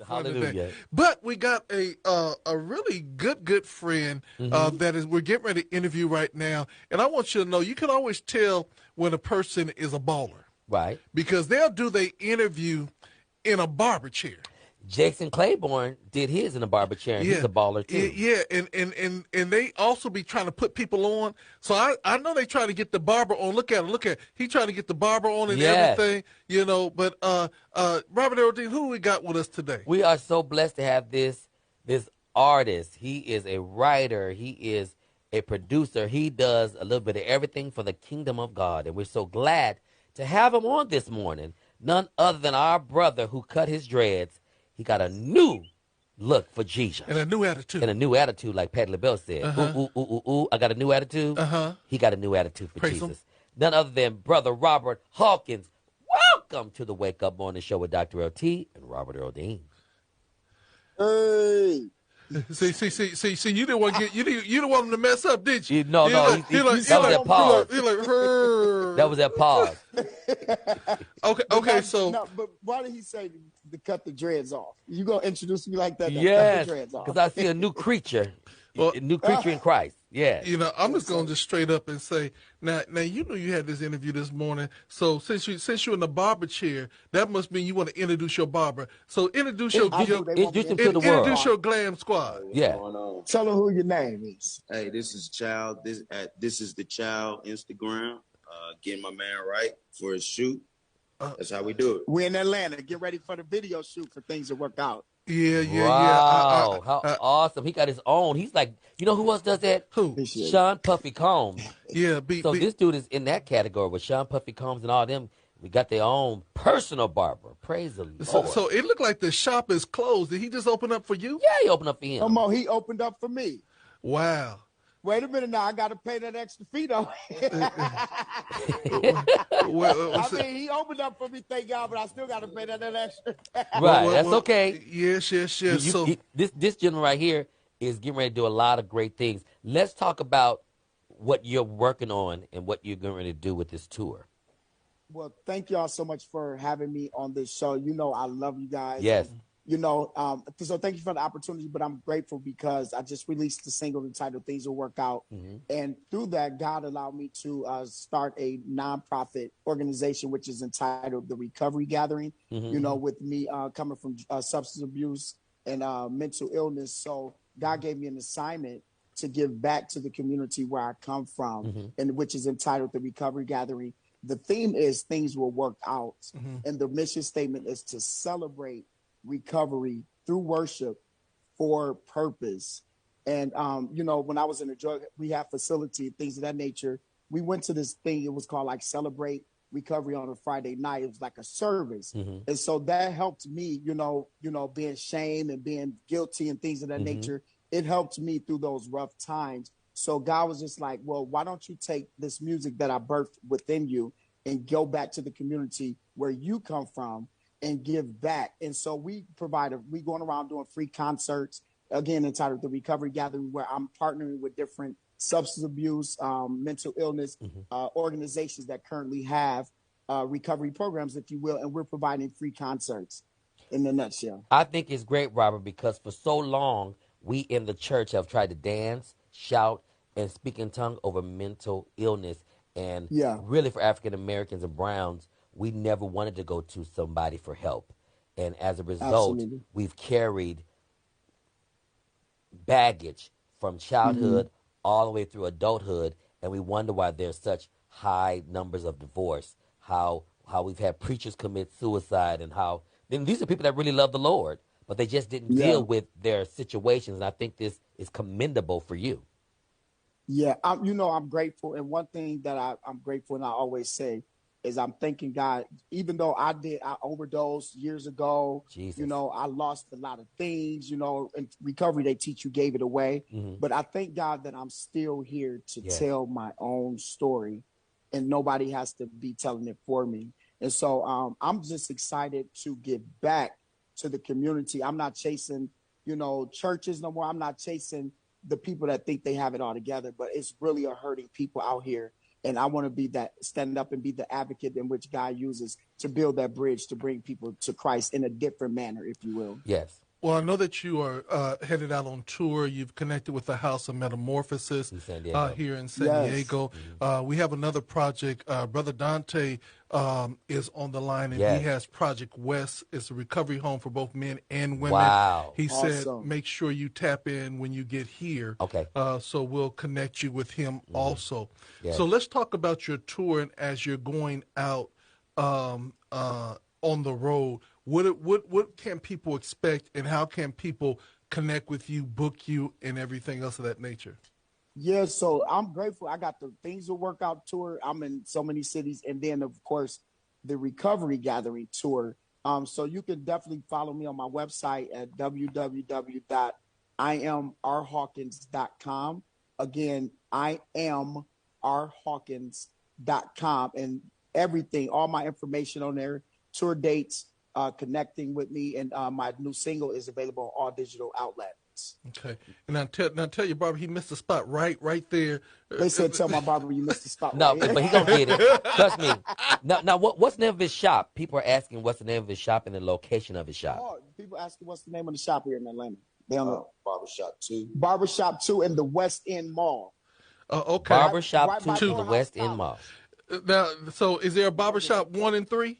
Hallelujah. But we got a really good friend that is we're getting ready to interview right now, and I want you to know you can always tell when a person is a baller, Right. because they'll do their interview in a barber chair. Jason Claiborne did his in a barber chair, and he's a baller too. Yeah, and they also be trying to put people on. So I know they try to get the barber on. Look at it. He trying to get the barber on and Yes. everything, But Robert Earl, who we got with us today? We are so blessed to have this artist. He is a writer. He is a producer. He does a little bit of everything for the kingdom of God, and we're so glad to have him on this morning. None other than our brother who cut his dreads. He got a new look for Jesus. And a new attitude. And a new attitude, like Patti LaBelle said. Ooh, I got a new attitude. He got a new attitude for Praise Jesus. him. None other than Brother Robert Hawkins. Welcome to the Wake Up Morning Show with Dr. L.T. and Robert Earl Dean. Hey. See, you didn't want to get you didn't want him to mess up, did you? No, that was that pause. That was that pause. Okay, so no, but why did he say to cut the dreads off? You gonna introduce me like that? Yes, cut the dreads off. because I see a new creature, a new creature in Christ. Yeah, I'm just gonna just straight up and say now you know you had this interview this morning. So since you're in the barber chair, that must mean you want to introduce your barber. So introduce him to the world. Introduce your glam squad. Yeah. Tell them who your name is. Hey, this is Child. This is the Child Instagram. Getting my man right for his shoot. That's how we do it. We're in Atlanta. Get ready for the video shoot for things to work out. Yeah. Wow, how awesome. He got his own. He's like, you know who else does that? Who? Sean Puffy Combs. Yeah. This dude is in that category with Sean Puffy Combs and all them. We got their own personal barber. Praise the Lord. So it looked like the shop is closed. Did he just open up for you? Yeah, he opened up for him. Come on, he opened up for me. Wow. Wait a minute now, I got to pay that extra fee though. I mean, he opened up for me, thank God, but I still got to pay that extra. Right, that's okay. Yes. This gentleman right here is getting ready to do a lot of great things. Let's talk about what you're working on and what you're going to do with this tour. Well, thank y'all so much for having me on this show. You know, I love you guys. Yes. So thank you for the opportunity, but I'm grateful because I just released the single entitled Things Will Work Out. And through that, God allowed me to start a nonprofit organization, which is entitled The Recovery Gathering, with me coming from substance abuse and mental illness. So God gave me an assignment to give back to the community where I come from, and which is entitled The Recovery Gathering. The theme is Things Will Work Out. And the mission statement is to celebrate recovery through worship for purpose. And, when I was in a drug rehab facility, things of that nature, we went to this thing. It was called like Celebrate Recovery on a Friday night. It was like a service. And so that helped me, being shame and being guilty and things of that nature. It helped me through those rough times. So God was just like, well, why don't you take this music that I birthed within you and go back to the community where you come from and give back. And so we going around doing free concerts, again, entitled The Recovery Gathering, where I'm partnering with different substance abuse, mental illness organizations that currently have recovery programs, if you will, and we're providing free concerts in a nutshell. I think it's great, Robert, because for so long, we in the church have tried to dance, shout, and speak in tongue over mental illness. And really for African Americans and Browns, we never wanted to go to somebody for help. And as a result, we've carried baggage from childhood all the way through adulthood. And we wonder why there's such high numbers of divorce, how we've had preachers commit suicide, and these are people that really love the Lord, but they just didn't deal with their situations. And I think this is commendable for you. Yeah, I'm grateful. And one thing that I'm grateful, and I always say, is I'm thanking God, even though I overdosed years ago, Jesus. I lost a lot of things, in recovery, they teach you gave it away. But I thank God that I'm still here to tell my own story, and nobody has to be telling it for me. And so I'm just excited to give back to the community. I'm not chasing, churches no more. I'm not chasing the people that think they have it all together, but it's really a hurting people out here. And I want to be that, stand up and be the advocate in which God uses to build that bridge to bring people to Christ in a different manner, if you will. Yes. Well, I know that you are headed out on tour. You've connected with the House of Metamorphosis here in San Diego. We have another project. Brother Dante is on the line, and he has Project West. It's a recovery home for both men and women. Wow. He said, make sure you tap in when you get here. Okay. So we'll connect you with him also. Yes. So let's talk about your tour and as you're going out on the road. What can people expect, and how can people connect with you, book you, and everything else of that nature? Yeah, so I'm grateful. I got the Things Will Work Out tour. I'm in so many cities, and then of course the Recovery Gathering tour. So you can definitely follow me on my website at www.iamrhawkins.com. Again, iamrhawkins.com, and everything, all my information on there, tour dates, connecting with me, and my new single is available on all digital outlets. Okay. And now tell your barber he missed the spot right there. They said tell my barber you missed the spot. No, right but he gonna get it. Trust me. Now, what's the name of his shop? People are asking what's the name of his shop and the location of his shop. Oh, people asking what's the name of the shop here in Atlanta. They don't know. Barbershop 2. Barbershop 2 in the West End Mall. Okay. Barbershop 2 in the West End Mall. Now, so is there a barbershop 1 and 3?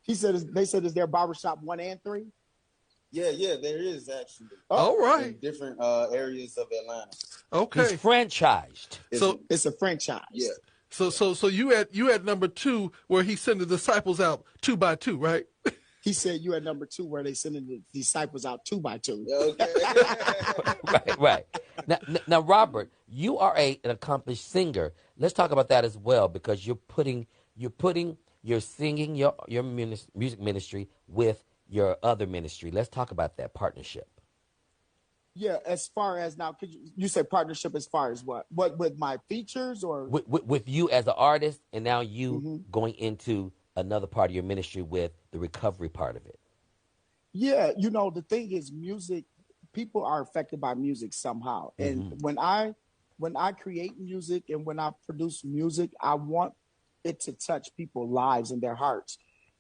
They said, is there barbershop 1 and 3? Yeah, there is actually. All right. In different areas of Atlanta. Okay. He's franchised. It's a franchise. Yeah. So you had number 2 where he sent the disciples out 2 by 2, right? He said you had number 2 where they sending the disciples out 2 by 2. Okay. Right. Now, Robert, you are an accomplished singer. Let's talk about that as well, because you're singing your music ministry with your other ministry. Let's talk about that partnership. Yeah, as far as now, could you say partnership as far as what? What with my features or with you as an artist, and now you going into another part of your ministry with the recovery part of it? Yeah, the thing is, music, people are affected by music somehow. And when I create music and when I produce music, I want it to touch people's lives and their hearts.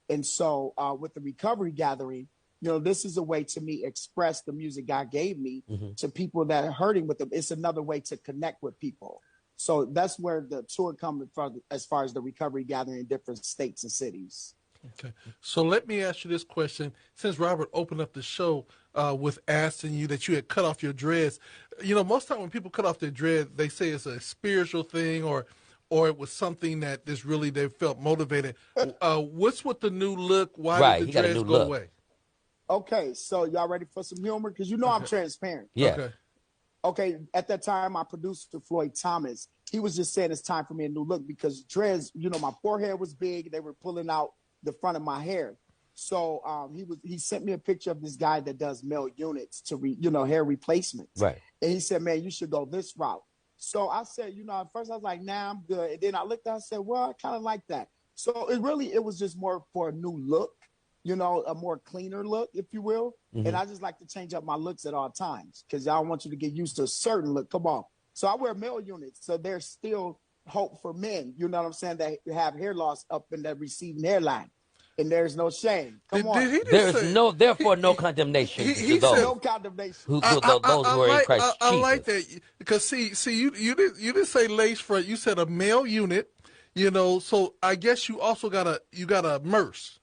And so with the Recovery Gathering, this is a way to me express the music God gave me to people that are hurting with them. It's another way to connect with people. So that's where the tour comes from as far as the Recovery Gathering in different states and cities. Okay. So let me ask you this question. Since Robert opened up the show with asking you that you had cut off your dreads, most time when people cut off their dreads, they say it's a spiritual thing or it was something that they felt motivated. What's with the new look? Why did the dreads go away? Okay, so y'all ready for some humor? Because I'm transparent. Yeah. Okay, at that time, my producer, Floyd Thomas, he was just saying it's time for me a new look because dreads, my forehead was big. They were pulling out the front of my hair. So he sent me a picture of this guy that does male units to hair replacements. Right. And he said, man, you should go this route. So I said, at first I was like, nah, I'm good. And then I looked at it, I said, well, I kind of like that. So it was just more for a new look, a more cleaner look, if you will. And I just like to change up my looks at all times because I want you to get used to a certain look. Come on. So I wear male units. So there's still hope for men, you know what I'm saying, that have hair loss up in the receiving hairline. And there's no shame. Come on. Therefore no condemnation to those. No condemnation. Those who are in Christ Jesus. I like that because see you didn't say lace front. You said a male unit. So I guess you also got a merce.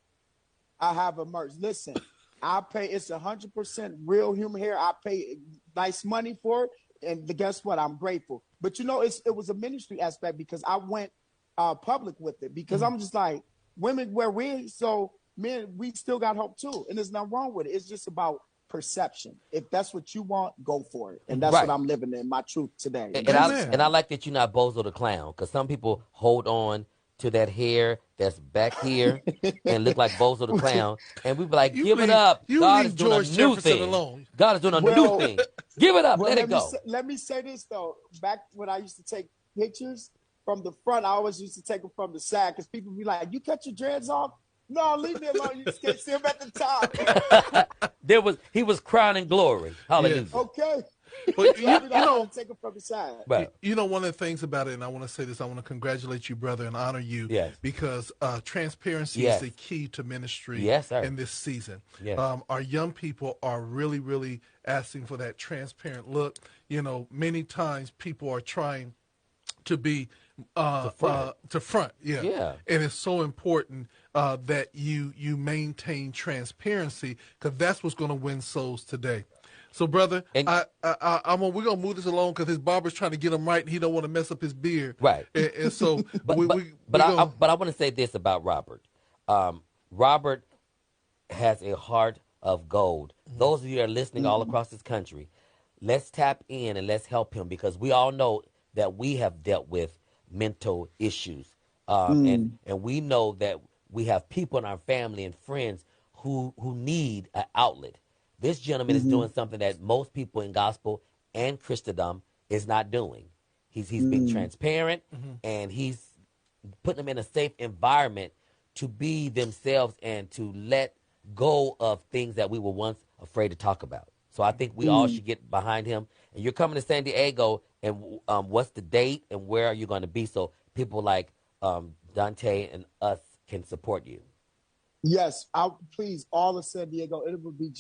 I have a merch. Listen, I pay. It's 100% real human hair. I pay nice money for it, and guess what? I'm grateful. But it was a ministry aspect because I went public with it because I'm just like, women wear wigs, so men, we still got hope too, and there's nothing wrong with it. It's just about perception. If that's what you want, go for it, and that's what I'm living in, my truth today. And I like that you're not Bozo the Clown, because some people hold on to that hair that's back here and look like Bozo the Clown, and we be like, give it up. God is doing a new thing. God is doing a new thing. Give it up. Let it go. Let me say this though. Back when I used to take pictures from the front, I always used to take them from the side because people be like, "You cut your dreads off." No, leave me alone. You just can't see him at the top. He was crowning glory. Hallelujah. Okay. But So I gotta take it from the side. Right. You know, one of the things about it, and I want to say this, I want to congratulate you, brother, and honor you, Yes. because transparency is Yes. the key to ministry Yes, sir. in this season. Yes. Our young people are really, really asking for that transparent look. You know, many times people are trying to be to front, Yeah. and it's so important that you maintain transparency, because that's what's going to win souls today. So, brother, And we're gonna move this along because his barber's trying to get him right, and he don't want to mess up his beard. right. And so But I want to say this about Robert. Robert has a heart of gold. Those of you that are listening all across this country, let's tap in and let's help him, because we all know that we have dealt with mental issues, and we know that we have people in our family and friends who need an outlet. This gentleman is doing something that most people in gospel and Christendom is not doing. He's being transparent, and he's putting them in a safe environment to be themselves and to let go of things that we were once afraid to talk about. So I think we all should get behind him. And you're coming to San Diego, and what's the date and where are you going to be, so people like Dante and us can support you? Yes, please, all of San Diego. It will be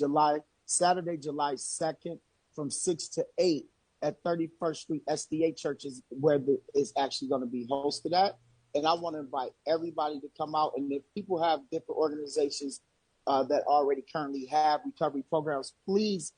Saturday, July 2nd from 6 to 8 at 31st Street SDA Church is where it's actually going to be hosted at. And I want to invite everybody to come out. And if people have different organizations that already currently have recovery programs, please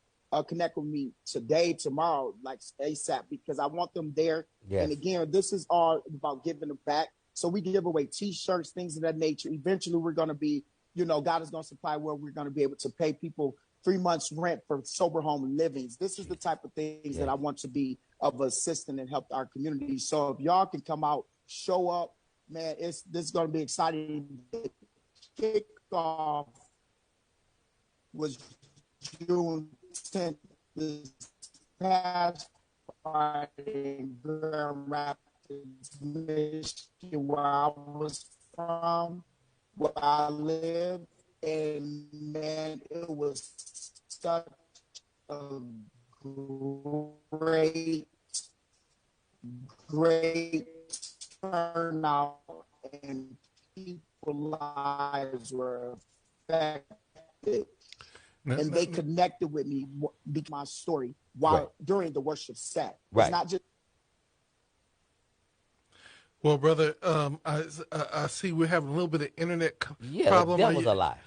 connect with me today, tomorrow, like ASAP, because I want them there. Yes. And again, this is all about giving them back. So we give away T-shirts, things of that nature. Eventually, we're going to be, God is going to supply where we're going to be able to pay people 3 months rent for sober home livings. This is the type of things that I want to be of assistant and help our community. So if y'all can come out, show up, man, this is going to be exciting. The kickoff was June 10th this past Friday in Grand Rapids, Michigan, where I was from, where I live. And man, it was such a great turnout, and people's lives were affected. And they connected with me because my story during the worship set. It's not just. Well, brother, I see we're having a little bit of internet problem. Yeah, that was a lie.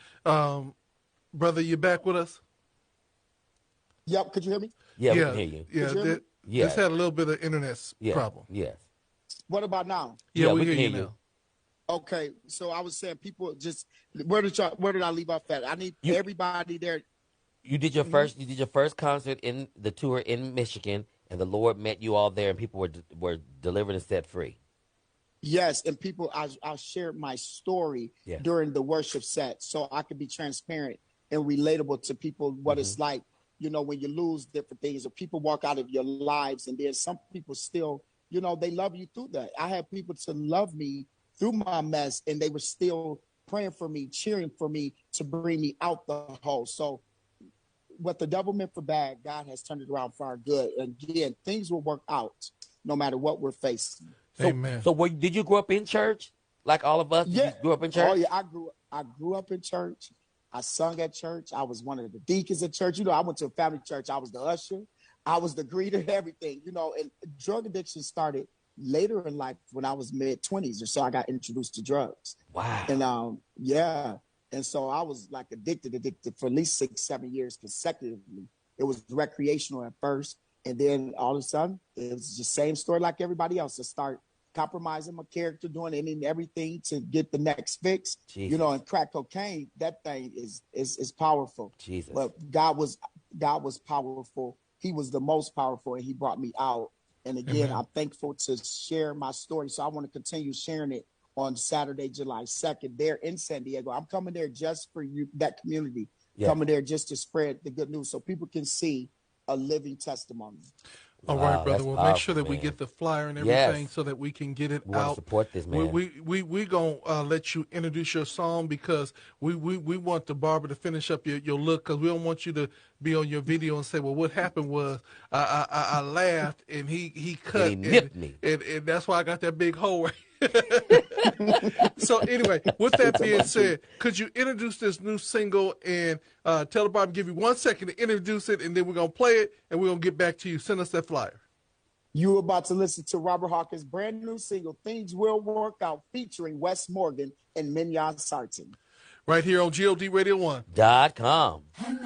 Brother, you back with us? Yep. Could you hear me? Yeah, we can hear you. Just had a little bit of internet problem. Yes. What about now? Yeah, we can hear you now. Okay, so I was saying, people just where did I leave off at? I need everybody there. You did your first. You did your first concert in the tour in Michigan, and the Lord met you all there, and people were delivered and set free. Yes, and people, I shared my story during the worship set, so I could be transparent and relatable to people what it's like, when you lose different things, or people walk out of your lives, and there's some people still, they love you through that. I had people to love me through my mess, and they were still praying for me, cheering for me to bring me out the hole. So what the devil meant for bad, God has turned it around for our good. Again, things will work out no matter what we're facing. So, Amen. So did you grow up in church like all of us? Yeah. You grew up in church? Oh, yeah. I grew up in church. I sung at church. I was one of the deacons at church. I went to a family church. I was the usher. I was the greeter, everything, and drug addiction started later in life when I was mid-20s or so. I got introduced to drugs. Wow. And and so I was like addicted for at least 6-7 years consecutively. It was recreational at first, and then all of a sudden it was the same story like everybody else. I start compromising my character, doing any and everything to get the next fix. Jesus. And crack cocaine, that thing is powerful. Jesus. But God was powerful. He was the most powerful, and he brought me out. And again, I'm thankful to share my story. So I want to continue sharing it on Saturday, July 2nd, there in San Diego. I'm coming there just for you, that community, coming there just to spread the good news so people can see a living testimony. All right, brother. Well, make sure that we get the flyer and everything so that we can get it out. We want to support this, man. We gonna let you introduce your song because we want the barber to finish up your look because we don't want you to be on your video and say, well, what happened was I laughed and he cut and he nipped me, and that's why I got that big hole. So anyway, with that being said, could you introduce this new single and tell the barber, give you 1 second to introduce it, and then we're going to play it, and we're going to get back to you. Send us that flyer. You're about to listen to Robert Hawkins' brand new single, Things Will Work Out, featuring Wes Morgan and Mignon Sarton. Right here on GOD Radio 1.com. And